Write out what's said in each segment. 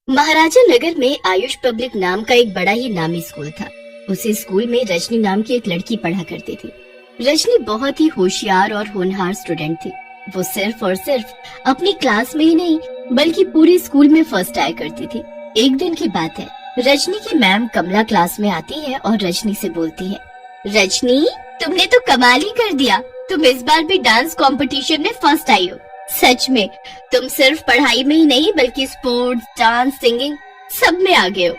महाराजा नगर में आयुष पब्लिक नाम का एक बड़ा ही नामी स्कूल था। उसी स्कूल में रजनी नाम की एक लड़की पढ़ा करती थी। रजनी बहुत ही होशियार और होनहार स्टूडेंट थी। वो सिर्फ और सिर्फ अपनी क्लास में ही नहीं बल्कि पूरे स्कूल में फर्स्ट आया करती थी। एक दिन की बात है, रजनी की मैम कमला क्लास में आती है और रजनी से बोलती है, रजनी तुमने तो कमाल ही कर दिया, तुम इस बार भी डांस कंपटीशन में फर्स्ट आई हो। सच में तुम सिर्फ पढ़ाई में ही नहीं बल्कि स्पोर्ट्स, डांस, सिंगिंग सब में आगे हो।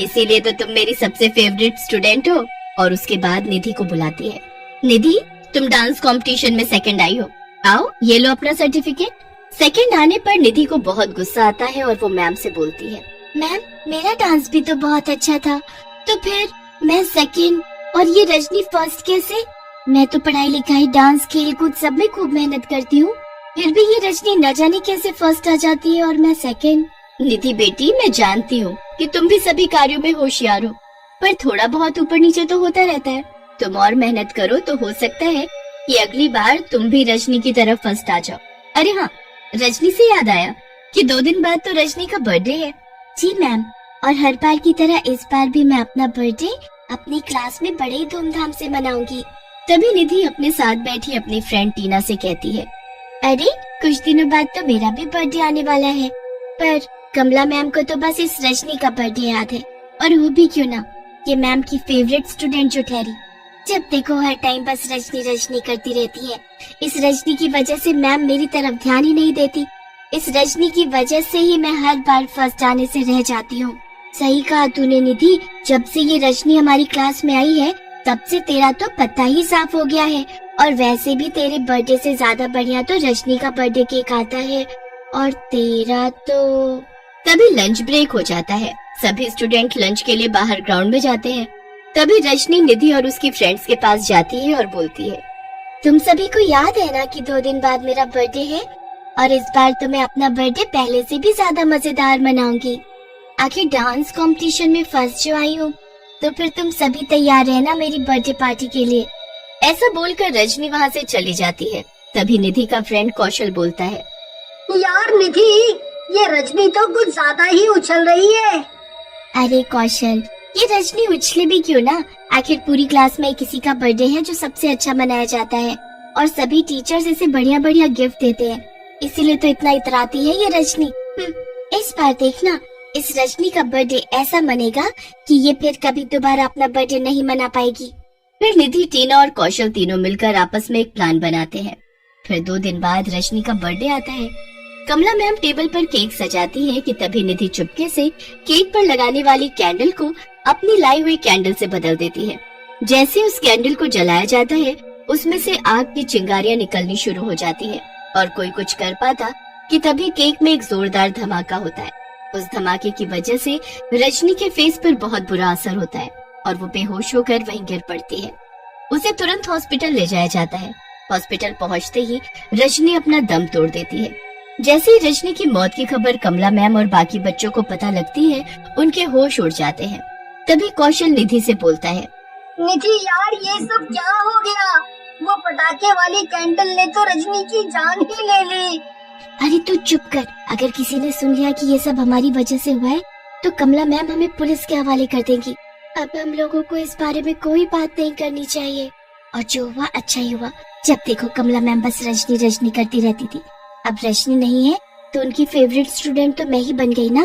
इसीलिए तो तुम मेरी सबसे फेवरेट स्टूडेंट हो। और उसके बाद निधि को बुलाती है, निधि तुम डांस कंपटीशन में सेकंड आई हो, आओ ये लो अपना सर्टिफिकेट। सेकंड आने पर निधि को बहुत गुस्सा आता है और वो मैम से बोलती है, मैम मेरा डांस भी तो बहुत अच्छा था, तो फिर मैं सेकंड और ये रजनी फर्स्ट कैसे? मैं तो पढ़ाई लिखाई, डांस, खेल कूद सब में खूब मेहनत करती हूँ, फिर भी ये रजनी न जाने कैसे फर्स्ट आ जाती है और मैं सेकंड। निधि बेटी मैं जानती हूँ कि तुम भी सभी कार्यों में होशियार हो, पर थोड़ा बहुत ऊपर नीचे तो होता रहता है। तुम और मेहनत करो तो हो सकता है कि अगली बार तुम भी रजनी की तरफ फर्स्ट आ जाओ। अरे हाँ, रजनी से याद आया कि 2 दिन बाद तो रजनी का बर्थडे है। जी मैम, और हर बार की तरह इस बार भी मैं अपना बर्थडे अपनी क्लास में बड़े ही धूमधाम से मनाऊंगी। तभी निधि अपने साथ बैठी अपनी फ्रेंड टीना से कहती है, अरे कुछ दिनों बाद तो मेरा भी बर्थडे आने वाला है, पर कमला मैम को तो बस इस रजनी का बर्थडे याद है, और वो भी क्यों ना ये मैम की फेवरेट स्टूडेंट जो ठहरी। जब देखो हर टाइम बस रजनी रजनी करती रहती है। इस रजनी की वजह से मैम मेरी तरफ ध्यान ही नहीं देती। इस रजनी की वजह से ही मैं हर बार फर्स्ट आने से रह जाती हूँ। सही कहा तूने निधि, जब से ये रजनी हमारी क्लास में आई है तब से तेरा तो पता ही साफ हो गया है। और वैसे भी तेरे बर्थडे से ज्यादा बढ़िया तो रजनी का बर्थडे केक आता है, और तेरा तो। तभी लंच ब्रेक हो जाता है। सभी स्टूडेंट लंच के लिए बाहर ग्राउंड में जाते हैं। तभी रजनी निधि और उसकी फ्रेंड्स के पास जाती है और बोलती है, तुम सभी को याद है ना कि 2 दिन बाद मेरा बर्थडे है, और इस बार तो मैं अपना बर्थडे पहले से भी ज्यादा मजेदार मनाऊंगी। आखिर डांस कंपटीशन में फर्स्ट जो आई हूँ, तो फिर तुम सभी तैयार रहना मेरी बर्थडे पार्टी के लिए। ऐसा बोलकर रजनी वहाँ से चली जाती है। तभी निधि का फ्रेंड कौशल बोलता है, यार निधि, ये रजनी तो कुछ ज्यादा ही उछल रही है। अरे कौशल, ये रजनी उछले भी क्यों ना, आखिर पूरी क्लास में किसी का बर्थडे है जो सबसे अच्छा मनाया जाता है, और सभी टीचर्स इसे बढ़िया बढ़िया गिफ्ट देते हैं, इसीलिए तो इतना इतराती है ये रजनी। इस बार देखना, इस रजनी का बर्थडे ऐसा मनेगा कि ये फिर कभी दोबारा अपना बर्थडे नहीं मना पाएगी। फिर निधि, टीना और कौशल तीनों मिलकर आपस में एक प्लान बनाते हैं। फिर 2 दिन बाद रजनी का बर्थडे आता है। कमला मैम टेबल पर केक सजाती है कि तभी निधि चुपके से केक पर लगाने वाली कैंडल को अपनी लाई हुई कैंडल से बदल देती है। जैसे उस कैंडल को जलाया जाता है, उसमें से आग की चिंगारियां निकलनी शुरू हो जाती है, और कोई कुछ कर पाता कि तभी केक में एक जोरदार धमाका होता है। उस धमाके की वजह से रजनी के फेस पर बहुत बुरा असर होता है और वो बेहोश होकर वहीं गिर पड़ती है। उसे तुरंत हॉस्पिटल ले जाया जाता है। हॉस्पिटल पहुंचते ही रजनी अपना दम तोड़ देती है। जैसे ही रजनी की मौत की खबर कमला मैम और बाकी बच्चों को पता लगती है, उनके होश उड़ जाते हैं। तभी कौशल निधि से बोलता है, निधि यार, ये सब क्या हो गया? वो पटाखे वाली कैंडल ने तो रजनी की जान ही ले ली। अरे तू चुप कर, अगर किसी ने सुन लिया कि ये सब हमारी वजह से हुआ है तो कमला मैम हमें पुलिस के हवाले कर देंगी। अब हम लोगों को इस बारे में कोई बात नहीं करनी चाहिए, और जो हुआ अच्छा ही हुआ। जब देखो कमला मैम बस रजनी रजनी करती रहती थी, अब रजनी नहीं है तो उनकी फेवरेट स्टूडेंट तो मैं ही बन गई ना।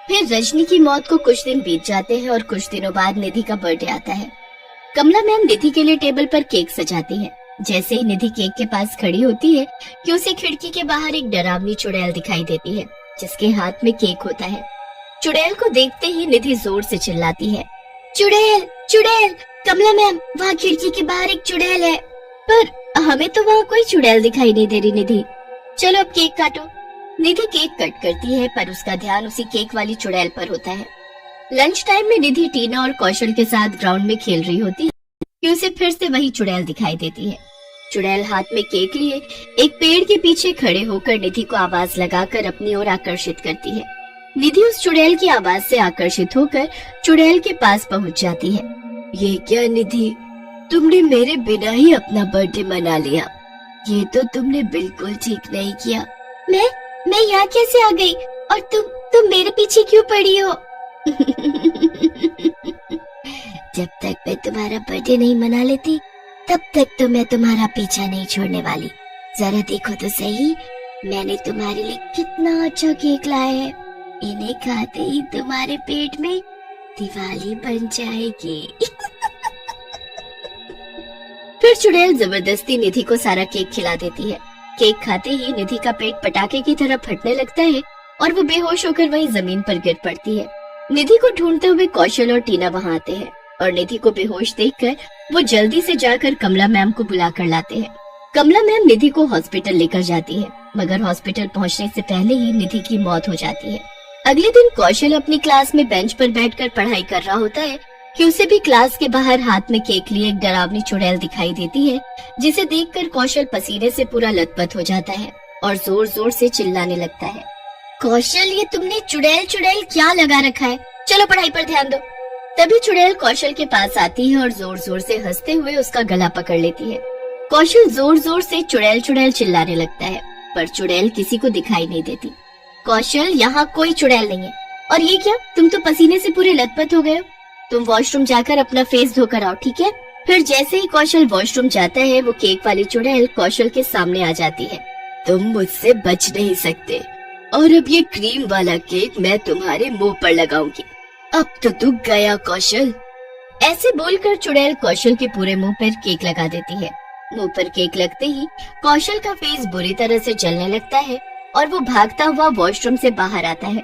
फिर रजनी की मौत को कुछ दिन बीत जाते हैं और कुछ दिनों बाद निधि का बर्थडे आता है। कमला मैम निधि के लिए टेबल पर केक सजाती है। जैसे ही निधि केक के पास खड़ी होती है कि उसे खिड़की के बाहर एक डरावनी चुड़ैल दिखाई देती है, जिसके हाथ में केक होता है। चुड़ैल को देखते ही निधि जोर से चिल्लाती है, चुड़ैल चुड़ैल, कमला मैम वहाँ खिड़की के बाहर एक चुड़ैल है। पर हमें तो वहाँ कोई चुड़ैल दिखाई नहीं दे रही निधि, चलो अब केक काटो। निधि केक कट करती है, पर उसका ध्यान उसी केक वाली चुड़ैल पर होता है। लंच टाइम में निधि टीना और कौशल के साथ ग्राउंड में खेल रही होती है कि उसे फिर से वही चुड़ैल दिखाई देती है। चुड़ैल हाथ में केक लिए एक पेड़ के पीछे खड़े होकर निधि को आवाज लगाकर अपनी ओर आकर्षित करती है। निधि उस चुड़ैल की आवाज से आकर्षित होकर चुड़ैल के पास पहुंच जाती है। ये क्या निधि, तुमने मेरे बिना ही अपना बर्थडे मना लिया, ये तो तुमने बिल्कुल ठीक नहीं किया। मैं यहाँ कैसे आ गई? और तुम तुम मेरे पीछे क्यों पड़ी हो? जब तक मैं तुम्हारा बर्थडे नहीं मना लेती तब तक तो मैं तुम्हारा पीछा नहीं छोड़ने वाली। जरा देखो तो सही, मैंने तुम्हारे लिए कितना अच्छा केक लाया है। इन्हें खाते ही तुम्हारे पेट में दिवाली बन जाएगी। फिर चुड़ैल जबरदस्ती निधि को सारा केक खिला देती है। केक खाते ही निधि का पेट पटाखे की तरह फटने लगता है और वो बेहोश होकर वहीं जमीन पर गिर पड़ती है। निधि को ढूंढते हुए कौशल और टीना वहां आते हैं और निधि को बेहोश देखकर वो जल्दी से जाकर कमला मैम को बुलाकर लाते हैं। कमला मैम निधि को हॉस्पिटल लेकर जाती है, मगर हॉस्पिटल पहुंचने से पहले ही निधि की मौत हो जाती है। अगले दिन कौशल अपनी क्लास में बेंच पर बैठकर पढ़ाई कर रहा होता है कि उसे भी क्लास के बाहर हाथ में केक लिए एक डरावनी चुड़ैल दिखाई देती है, जिसे देखकर कौशल पसीने से पूरा लथपथ हो जाता है और जोर जोर से चिल्लाने लगता है। कौशल, ये तुमने चुड़ैल चुड़ैल क्या लगा रखा है? चलो पढ़ाई पर ध्यान दो। तभी चुड़ैल कौशल के पास आती है और जोर जोर से हंसते हुए उसका गला पकड़ लेती है। कौशल जोर जोर से चुड़ैल चुड़ैल चिल्लाने लगता है, पर चुड़ैल किसी को दिखाई नहीं देती। कौशल, यहाँ कोई चुड़ैल नहीं है। और ये क्या, तुम तो पसीने से पूरे लथपथ हो गए हो। तुम वॉशरूम जाकर अपना फेस धोकर आओ, ठीक है? फिर जैसे ही कौशल वॉशरूम जाता है, वो केक वाली चुड़ैल कौशल के सामने आ जाती है। तुम मुझसे बच नहीं सकते, और अब ये क्रीम वाला केक मैं तुम्हारे मुंह पर लगाऊंगी। अब तो तू गया कौशल। ऐसे बोलकर चुड़ैल कौशल के पूरे मुंह पर केक लगा देती है। मुंह पर केक लगते ही कौशल का फेस बुरी तरह से जलने लगता है और वो भागता हुआ वॉशरूम से बाहर आता है।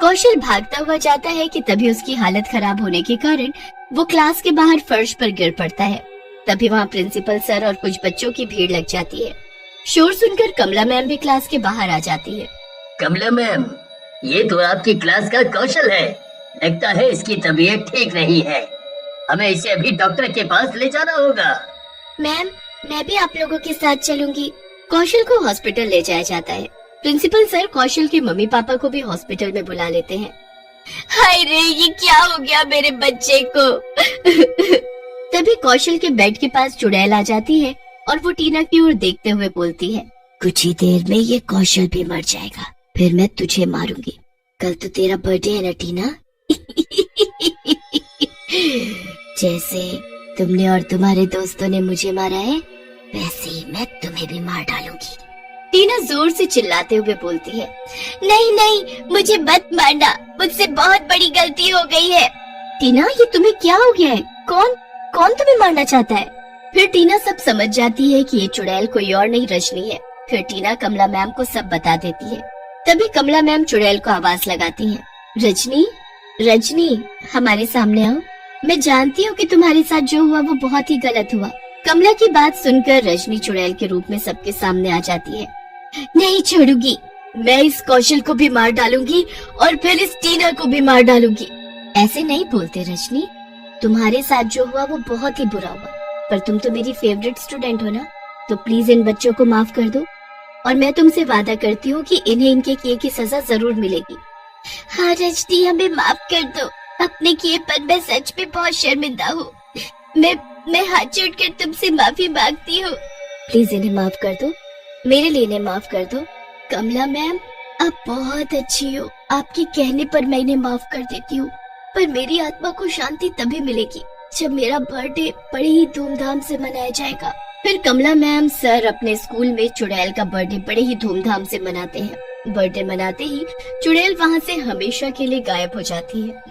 कौशल भागता हुआ जाता है कि तभी उसकी हालत खराब होने के कारण वो क्लास के बाहर फर्श पर गिर पड़ता है। तभी वहाँ प्रिंसिपल सर और कुछ बच्चों की भीड़ लग जाती है। शोर सुनकर कमला मैम भी क्लास के बाहर आ जाती है। कमला मैम, ये तो आपकी क्लास का कौशल है। लगता है इसकी तबीयत ठीक नहीं है, हमें इसे अभी डॉक्टर के पास ले जाना होगा। मैम, मैं भी आप लोगों के साथ चलूंगी। कौशल को हॉस्पिटल ले जाया जाता है। प्रिंसिपल सर कौशल के मम्मी पापा को भी हॉस्पिटल में बुला लेते हैं। हाय रे, ये क्या हो गया मेरे बच्चे को? तभी कौशल के बेड के पास चुड़ैल आ जाती है और वो टीना की ओर देखते हुए बोलती है, कुछ ही देर में ये कौशल भी मर जाएगा, फिर मैं तुझे मारूंगी। कल तो तेरा बर्थडे है ना टीना? जैसे तुमने और तुम्हारे दोस्तों ने मुझे मारा है, वैसे ही मैं तुम्हें भी मार डालूंगी। टीना जोर से चिल्लाते हुए बोलती है, नहीं नहीं, मुझे मत मारना, मुझसे बहुत बड़ी गलती हो गई है। टीना, ये तुम्हें क्या हो गया है? कौन तुम्हें मारना चाहता है? फिर टीना सब समझ जाती है कि ये चुड़ैल कोई और नहीं रजनी है। फिर टीना कमला मैम को सब बता देती है। तभी कमला मैम चुड़ैल को आवाज लगाती है, रजनी, रजनी, हमारे सामने आओ। मैं जानती हूँ कि तुम्हारे साथ जो हुआ वो बहुत ही गलत हुआ। कमला की बात सुनकर रजनी चुड़ैल के रूप में सबके सामने आ जाती है। नहीं छोड़ूंगी, मैं इस कौशल को भी मार डालूंगी और फिर इस टीना को भी मार डालूंगी। ऐसे नहीं बोलते रजनी, तुम्हारे साथ जो हुआ वो बहुत ही बुरा हुआ, पर तुम तो मेरी फेवरेट स्टूडेंट हो ना, तो प्लीज इन बच्चों को माफ कर दो और मैं तुमसे वादा करती हूँ कि इन्हें इनके किए की सजा जरूर मिलेगी। हाँ रजनी, हमें माफ कर दो, अपने किए पर मैं सच में बहुत शर्मिंदा हूँ। मैं हाथ जोड़कर तुमसे माफी मांगती हूँ। प्लीज इन्हें माफ कर दो, मेरे लिए इन्हें माफ कर दो। कमला मैम, आप बहुत अच्छी हो, आपके कहने पर मैं इन्हें माफ कर देती हूँ, पर मेरी आत्मा को शांति तभी मिलेगी जब मेरा बर्थडे बड़े ही धूमधाम से मनाया जाएगा। फिर कमला मैम सर अपने स्कूल में चुड़ैल का बर्थडे बड़े ही धूमधाम से मनाते हैं। बर्थडे मनाते ही चुड़ैल वहाँ से हमेशा के लिए गायब हो जाती है।